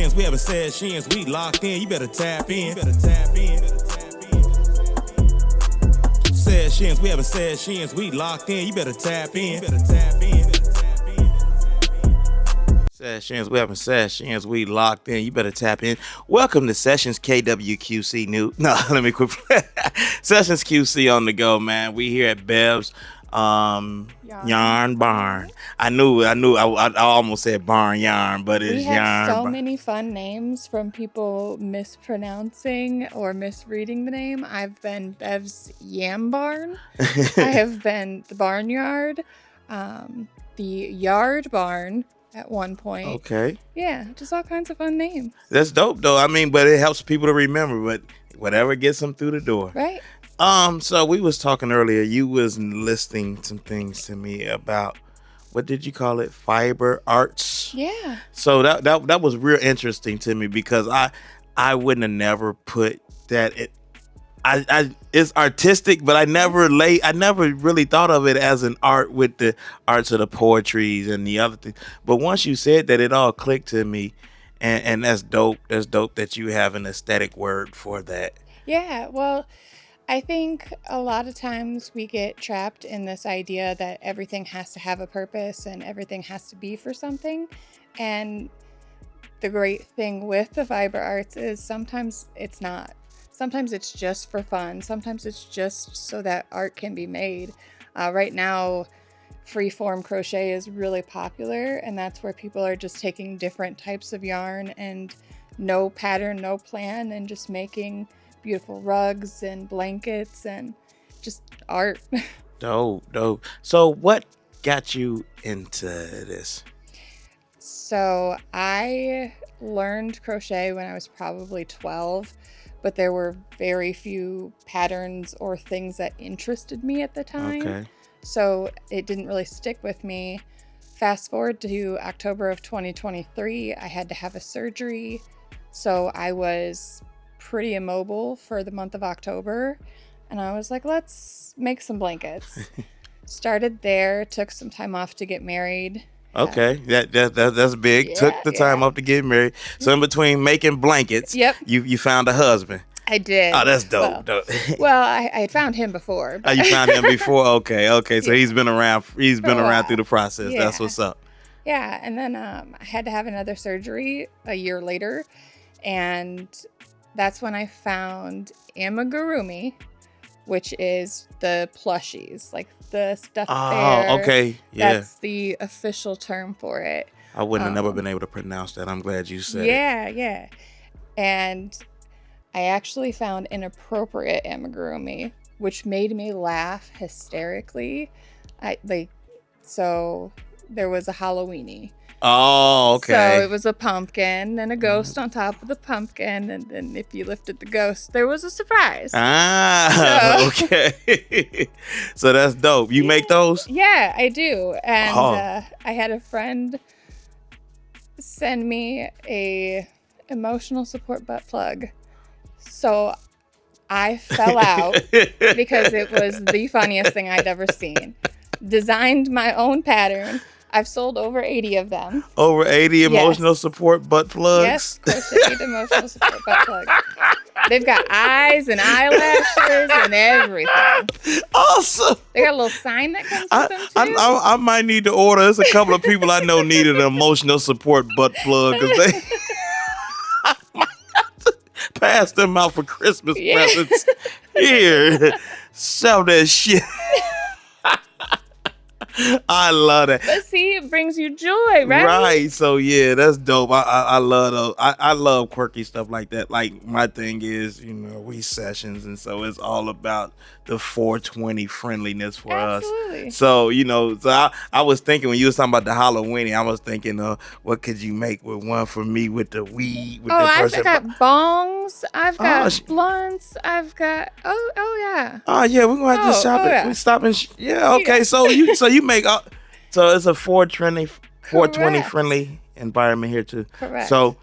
Sessions, we having sessions, we locked in, you better tap in. Sessions, we having sessions, we locked in, you better tap in. Sessions, we having sessions, we locked in, you better tap in. Welcome to Sessions KWQC New. No, let me quit. Sessions QC on the go, man. We here at Bev's Yarn Barn. I almost said Barn Yarn, but it's We have Yarn so Barn. many fun names from people mispronouncing or misreading the name. I've been Bev's Yam Barn. I have been the Barnyard, the Yard Barn at one point. Okay. Yeah, just all kinds of fun names. That's dope, though. I mean, but it helps people to remember, but whatever gets them through the door. Right. So we was talking earlier, you was listing some things to me about, what did you call it? Fiber arts? Yeah. So that was real interesting to me because I wouldn't have never put that. It's artistic, but I never really thought of it as an art with the arts of the poetries and the other things. But once you said that, it all clicked to me, and that's dope. That's dope that you have an aesthetic word for that. Yeah, well, I think a lot of times we get trapped in this idea that everything has to have a purpose and everything has to be for something. And the great thing with the fiber arts is sometimes it's not. Sometimes it's just for fun. Sometimes it's just so that art can be made. Right now, freeform crochet is really popular, and that's where people are just taking different types of yarn and no pattern, no plan, and just making beautiful rugs and blankets and just art. Dope. So what got you into this? So I learned crochet when I was probably 12, but there were very few patterns or things that interested me at the time. Okay. So it didn't really stick with me. Fast forward to October of 2023, I had to have a surgery. So I was pretty immobile for the month of October, and I was like, let's make some blankets. Started there, took some time off to get married. Okay, that's big. Took the time off to get married. So in between making blankets, Yep, you found a husband. I did. Oh, that's dope. Well, I had found him before. Oh, you found him before? Okay. So he's been around. He's been around through the process. Yeah. That's what's up. Yeah, and then I had to have another surgery a year later, and that's when I found amigurumi, which is the plushies, like the stuffed bear. Oh, okay. Yeah. That's the official term for it. I wouldn't have never been able to pronounce that. I'm glad you said it. Yeah. And I actually found an appropriate amigurumi, which made me laugh hysterically. So there was a Halloweenie. Oh, okay. So it was a pumpkin and a ghost on top of the pumpkin, and then if you lifted the ghost, there was a surprise. Okay. So that's dope. You make those? Yeah, I do. And I had a friend send me a emotional support butt plug. So I fell out because it was the funniest thing I'd ever seen. Designed my own pattern. I've sold over 80 of them. Over 80 emotional support butt plugs? Yes, crocheted emotional support butt plugs. They've got eyes and eyelashes and everything. Awesome. They got a little sign that comes with them too. I might need to order. There's a couple of people I know needed an emotional support butt plug because they pass them out for Christmas presents. Here, sell that shit. I love that. But see, it brings you joy, right? Right. So yeah, that's dope. I love those. I love quirky stuff like that. Like my thing is, we sessions, and so it's all about the 420 friendliness for Absolutely. us. So so I was thinking when you was talking about the Halloween, I was thinking, what could you make with one for me with the weed? With I've got bongs. I've got blunts. I've got yeah. Oh yeah, we're gonna have to shop it. Yeah. We stop and okay. So you make so it's a 420 friendly environment here too. Correct. So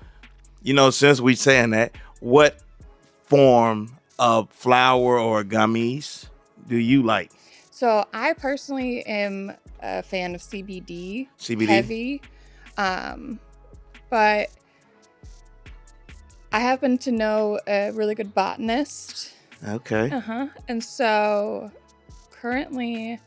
since we saying that, what form of flower or gummies do you like? So I personally am a fan of CBD. CBD heavy, but I happen to know a really good botanist. Okay. And so currently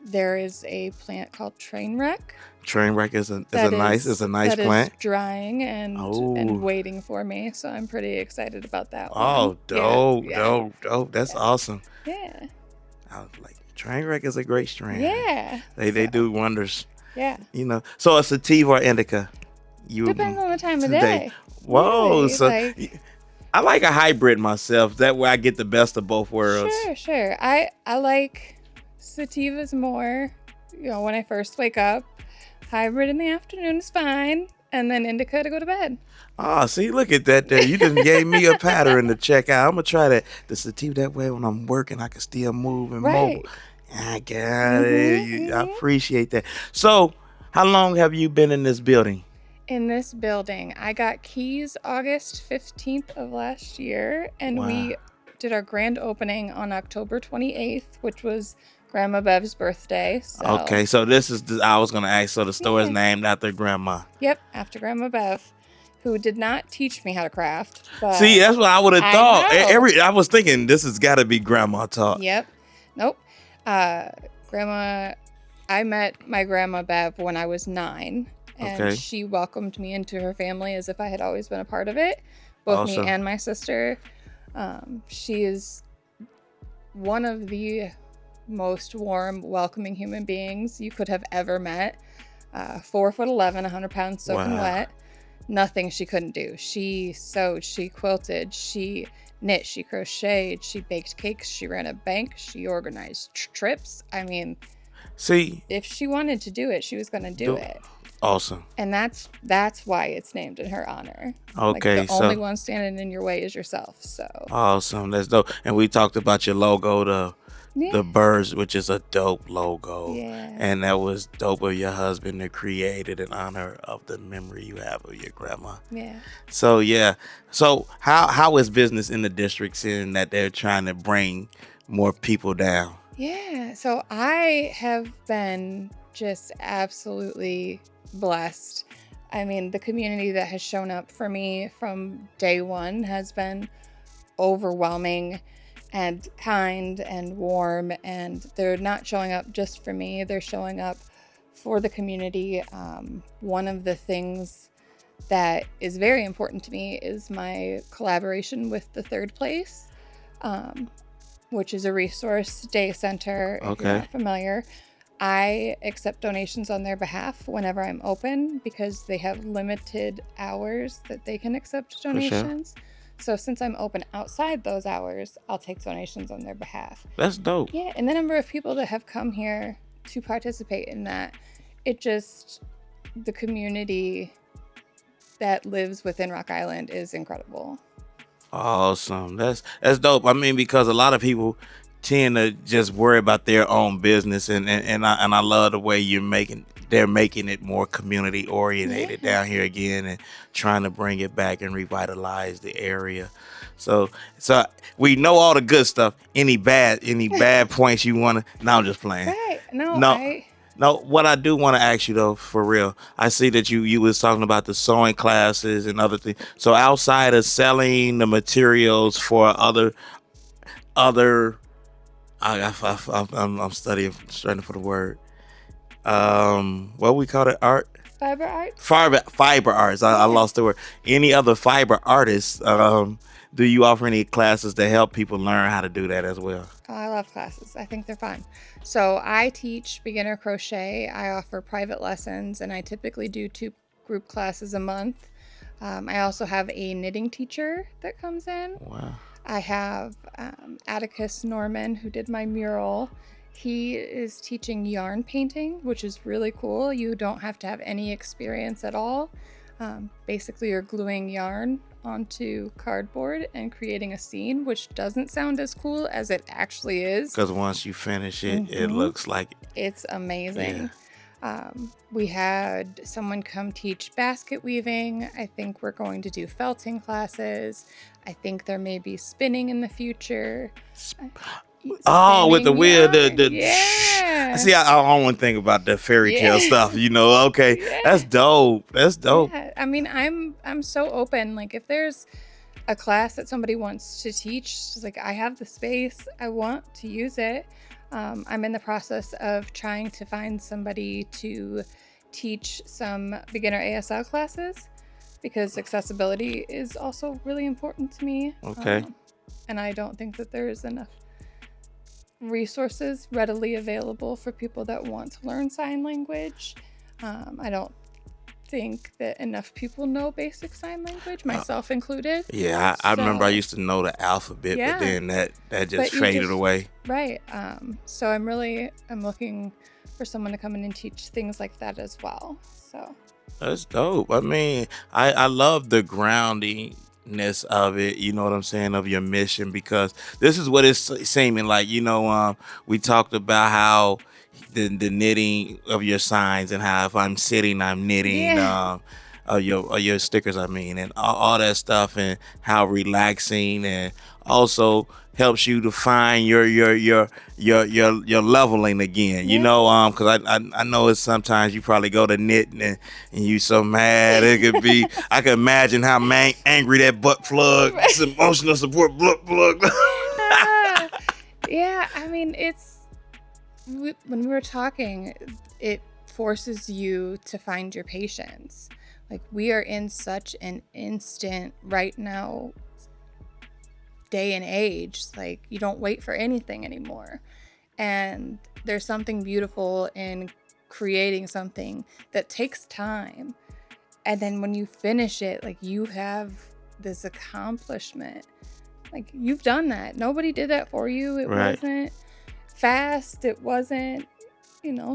there is a plant called Trainwreck Trainwreck is a nice that is plant. drying and Oh. waiting for me. So I'm pretty excited about that one. Oh, Yeah, dope, yeah, dope, dope. That's yeah. awesome. Yeah. I was like, Trainwreck is a great strain. Yeah. They do wonders. Yeah. You know. So a sativa or indica? Depends on the time of today. day. Whoa. Really, So like, I like a hybrid myself. That way I get the best of both worlds. Sure. I like sativas more, when I first wake up. Hybrid in the afternoon is fine. And then indica to go to bed. Oh, see, look at that there. You just gave me a pattern to check out. I'm going to try that. The sativa that way when I'm working, I can still move and mobile. I got it. I appreciate that. So, how long have you been in this building? In this building, I got keys August 15th of last year, and we did our grand opening on October 28th, which was Grandma Bev's birthday. So. Okay, so this is, I was going to ask, so the store is named after Grandma. Yep, after Grandma Bev, who did not teach me how to craft. But see, that's what I would have thought. I was thinking this has got to be Grandma taught. Yep. Nope. I met my Grandma Bev when I was 9. And she welcomed me into her family as if I had always been a part of it. Both me and my sister. She is one of the most warm, welcoming human beings you could have ever met. 4'11", 100 pounds soaking wet. Nothing she couldn't do. She sewed, she quilted, she knit, she crocheted, she baked cakes, she ran a bank, she organized trips. I mean, see, if she wanted to do it, she was going to do it. Awesome. And that's why it's named in her honor. Okay. Like the only one standing in your way is yourself. So awesome. That's dope. And we talked about your logo, the birds, which is a dope logo. Yeah. And that was dope of your husband to create it in honor of the memory you have of your grandma. Yeah. So yeah. So how is business in the district, seeing that they're trying to bring more people down? Yeah. So I have been just absolutely blessed. I mean, the community that has shown up for me from day one has been overwhelming and kind and warm, and they're not showing up just for me, they're showing up for the community. One of the things that is very important to me is my collaboration with the Third Place, which is a resource day center. If you're not familiar, I accept donations on their behalf whenever I'm open because they have limited hours that they can accept donations. Sure. So since I'm open outside those hours, I'll take donations on their behalf. That's dope. Yeah, and the number of people that have come here to participate in that, the community that lives within Rock Island is incredible. Awesome. That's dope. I mean, because a lot of people tend to just worry about their own business, and I love the way they're making it more community oriented down here again, and trying to bring it back and revitalize the area. So we know all the good stuff. Any bad points you want to? No, I'm just playing. Right. No, what I do want to ask you though, for real, I see that you was talking about the sewing classes and other things. So outside of selling the materials for other I'm studying for the word. What we call it? Art? Fiber arts? Fiber arts. I lost the word. Any other fiber artists? Do you offer any classes to help people learn how to do that as well? Oh, I love classes. I think they're fun. So I teach beginner crochet. I offer private lessons, and I typically do 2 group classes a month. I also have a knitting teacher that comes in. Wow. I have Atticus Norman, who did my mural. He is teaching yarn painting, which is really cool. You don't have to have any experience at all. Basically, you're gluing yarn onto cardboard and creating a scene, which doesn't sound as cool as it actually is. Because once you finish it, it looks like... It's amazing. Yeah. We had someone come teach basket weaving. I think we're going to do felting classes. I think there may be spinning in the future. Oh, with the spinning wheel, yarn. the Yeah. see, I don't want to think about the fairy tale Yeah. stuff, you know. Okay, Yeah. that's dope. That's dope. Yeah. I mean, I'm so open. Like if there's a class that somebody wants to teach, like I have the space, I want to use it. I'm in the process of trying to find somebody to teach some beginner ASL classes because accessibility is also really important to me. Okay. And I don't think that there's enough resources readily available for people that want to learn sign language. I don't think that enough people know basic sign language, myself included. Yeah, I remember I So- used to know the alphabet, Yeah. but then that But just you faded just- away. Right. So I'm looking for someone to come in and teach things like that as well. So That's dope. I mean, I love the groundingness of it, you know what I'm saying, of your mission, because this is what it's seeming like, you know, we talked about how the knitting of your signs and how if I'm sitting, I'm knitting, Yeah. your stickers, I mean, and all that stuff, and how relaxing and also helps you to find your leveling again, you Yeah. know, because I know it's sometimes you probably go to knitting and you so mad it could be. I can imagine how angry that butt plug, Right. some emotional support plug. Yeah, I mean, when we were talking, it forces you to find your patience. Like we are in such an instant right now day and age, like you don't wait for anything anymore. And there's something beautiful in creating something that takes time. And then when you finish it, like you have this accomplishment. Like you've done that. Nobody did that for you. It Right. wasn't fast. It wasn't,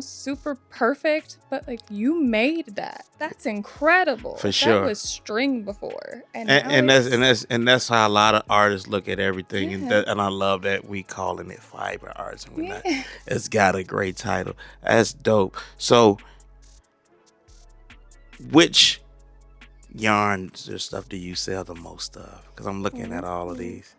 super perfect, but like you made that. That's incredible. For sure. That was string before. And That's how a lot of artists look at everything, Yeah. and I love that we calling it fiber arts and whatnot. Yeah. It's got a great title. That's dope. So, which yarns or stuff do you sell the most of? Because I'm looking at all of these.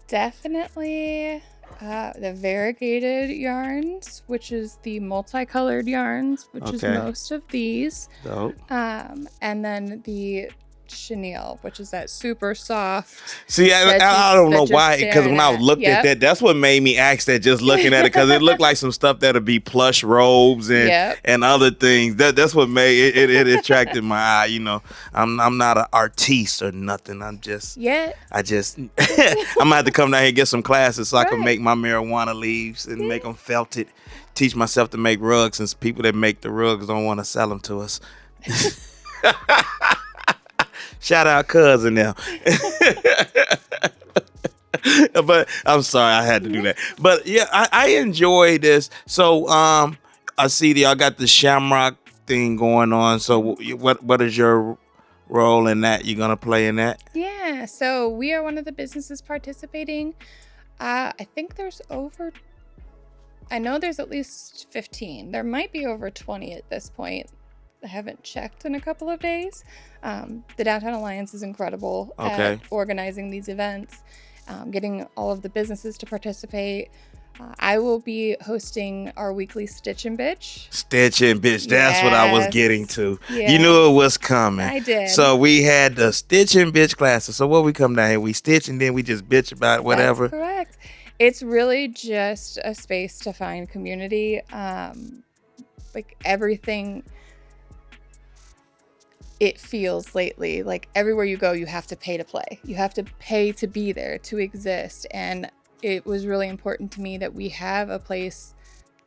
Definitely the variegated yarns, which is the multicolored yarns, which is Okay. most of these. Dope. And then the chenille, which is that super soft. See, That I don't just- know that why, just because when I staring at. looked at Yep. that, that's what made me ask that just looking at it, because it looked like some stuff that'll be plush robes and Yep. and other things. That's what made it attracted my eye. You know, I'm not an artiste or nothing. I just I'm gonna have to come down here and get some classes so I can Right. make my marijuana leaves and make them felted. Teach myself to make rugs, since people that make the rugs don't want to sell them to us. Shout out cousin now. But I'm sorry, I had to do that. But yeah, I enjoy this. So I see that y'all got the Shamrock thing going on. So what is your role in that? You gonna play in that? Yeah, so we are one of the businesses participating. I think I know there's at least 15. There might be over 20 at this point. I haven't checked in a couple of days. The Downtown Alliance is incredible Okay. at organizing these events, getting all of the businesses to participate. I will be hosting our weekly Stitch and Bitch. Stitch and bitch. That's what I was Yes. getting to. Yeah. You knew it was coming. I did. So we had the Stitch and bitch classes. So what we come down here, we stitch and then we just bitch about whatever. That's correct. It's really just a space to find community. Like everything it feels lately, like everywhere you go, you have to pay to play. You have to pay to be there, to exist. And it was really important to me that we have a place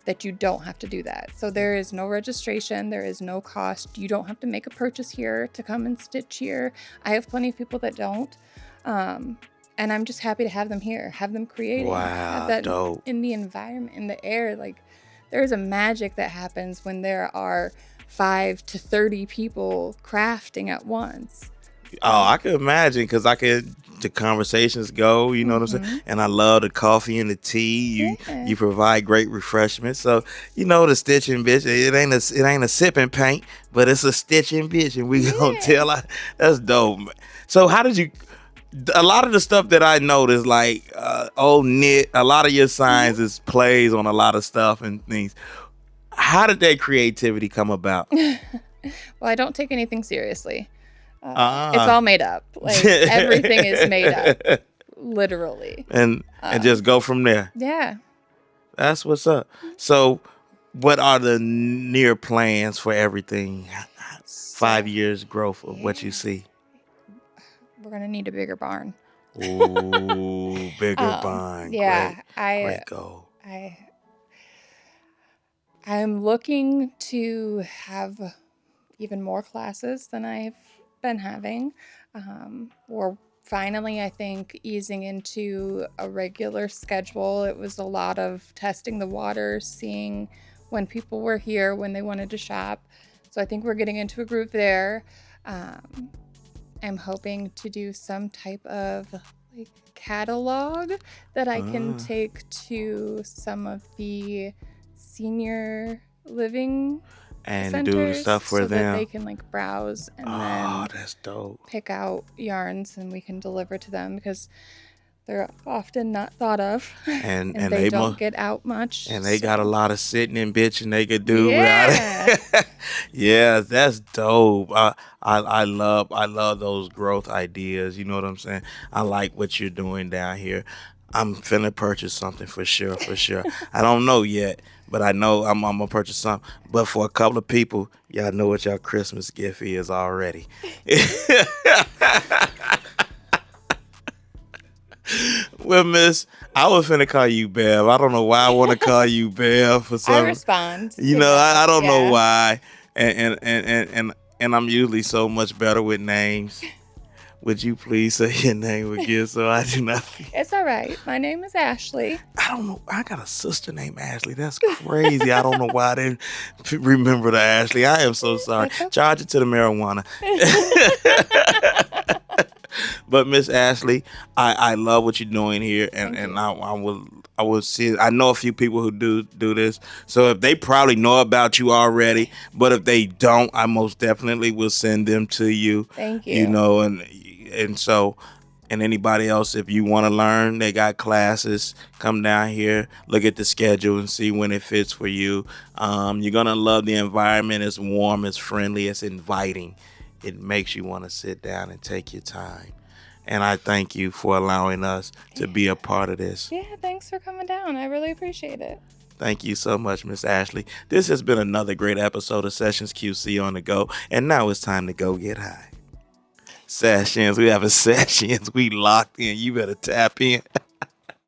that you don't have to do that. So there is no registration, there is no cost. You don't have to make a purchase here to come and stitch here. I have plenty of people that don't. And I'm just happy to have them here, have them creating, Wow, have that dope. in the environment, in the air. Like there's a magic that happens when there are 5 to 30 people crafting at once. Oh, I can imagine, because the conversations go, you know what I'm saying? And I love the coffee and the tea. Yeah. You provide great refreshments. So, the stitching bitch, it ain't a sipping paint, but it's a stitching bitch, and we gonna Yeah. tell her that's dope. So how did you A lot of the stuff that I noticed, like old knit, a lot of your signs is plays on a lot of stuff and things. How did that creativity come about? Well, I don't take anything seriously. It's Ah. all made up. Like everything is made up, literally. and just go from there. Yeah. That's what's up. So, what are the near plans for everything? 5 years growth of what you Yeah. see. We're gonna need a bigger barn. Ooh, bigger barn. Yeah, Great goal. I'm looking to have even more classes than I've been having. We're finally, I think, easing into a regular schedule. It was a lot of testing the waters, seeing when people were here, when they wanted to shop. So I think we're getting into a groove there. Um, I'm hoping to do some type of like catalog that I can take to some of the senior living And do the centers stuff for so that them. they can like browse and Oh, then that's dope. pick out yarns and we can deliver to them because they're often not thought of And they don't get out much. And they so- got a lot of sitting and bitching they could do Yeah. without it. Yeah, that's dope. I love those growth ideas. You know what I'm saying? I like what you're doing down here. I'm finna purchase something for sure. I don't know yet, but I know I'm gonna purchase something. But for a couple of people, y'all know what y'all Christmas gift is already. Well, Miss, I was finna call you Bev. I don't know why I want to call you Bev for I some. respond. You to know, that, I don't know yeah. why, and I'm usually so much better with names. Would you please say your name again so I do not? It's all right. My name is Ashley. I don't know. I got a sister named Ashley. That's crazy. I don't know why I didn't remember the Ashley. I am so sorry. That's okay. Charge it to the marijuana. But Miss Ashley, I love what you're doing here, and Thank you. I will see. I know a few people who do this, so if they probably know about you already, but if they don't, I most definitely will send them to you. Thank you. You know, and so. And anybody else, if you want to learn, they got classes. Come down here, look at the schedule, and see when it fits for you. You're gonna love the environment. It's warm, it's friendly, it's inviting. It makes you want to sit down and take your time. And I thank you for allowing us to be a part of this. Yeah, thanks for coming down. I really appreciate it. Thank you so much, Miss Ashley. This has been another great episode of Sessions QC on the go. And now it's time to go get high. Sessions, we have a sessions. We locked in. You better tap in.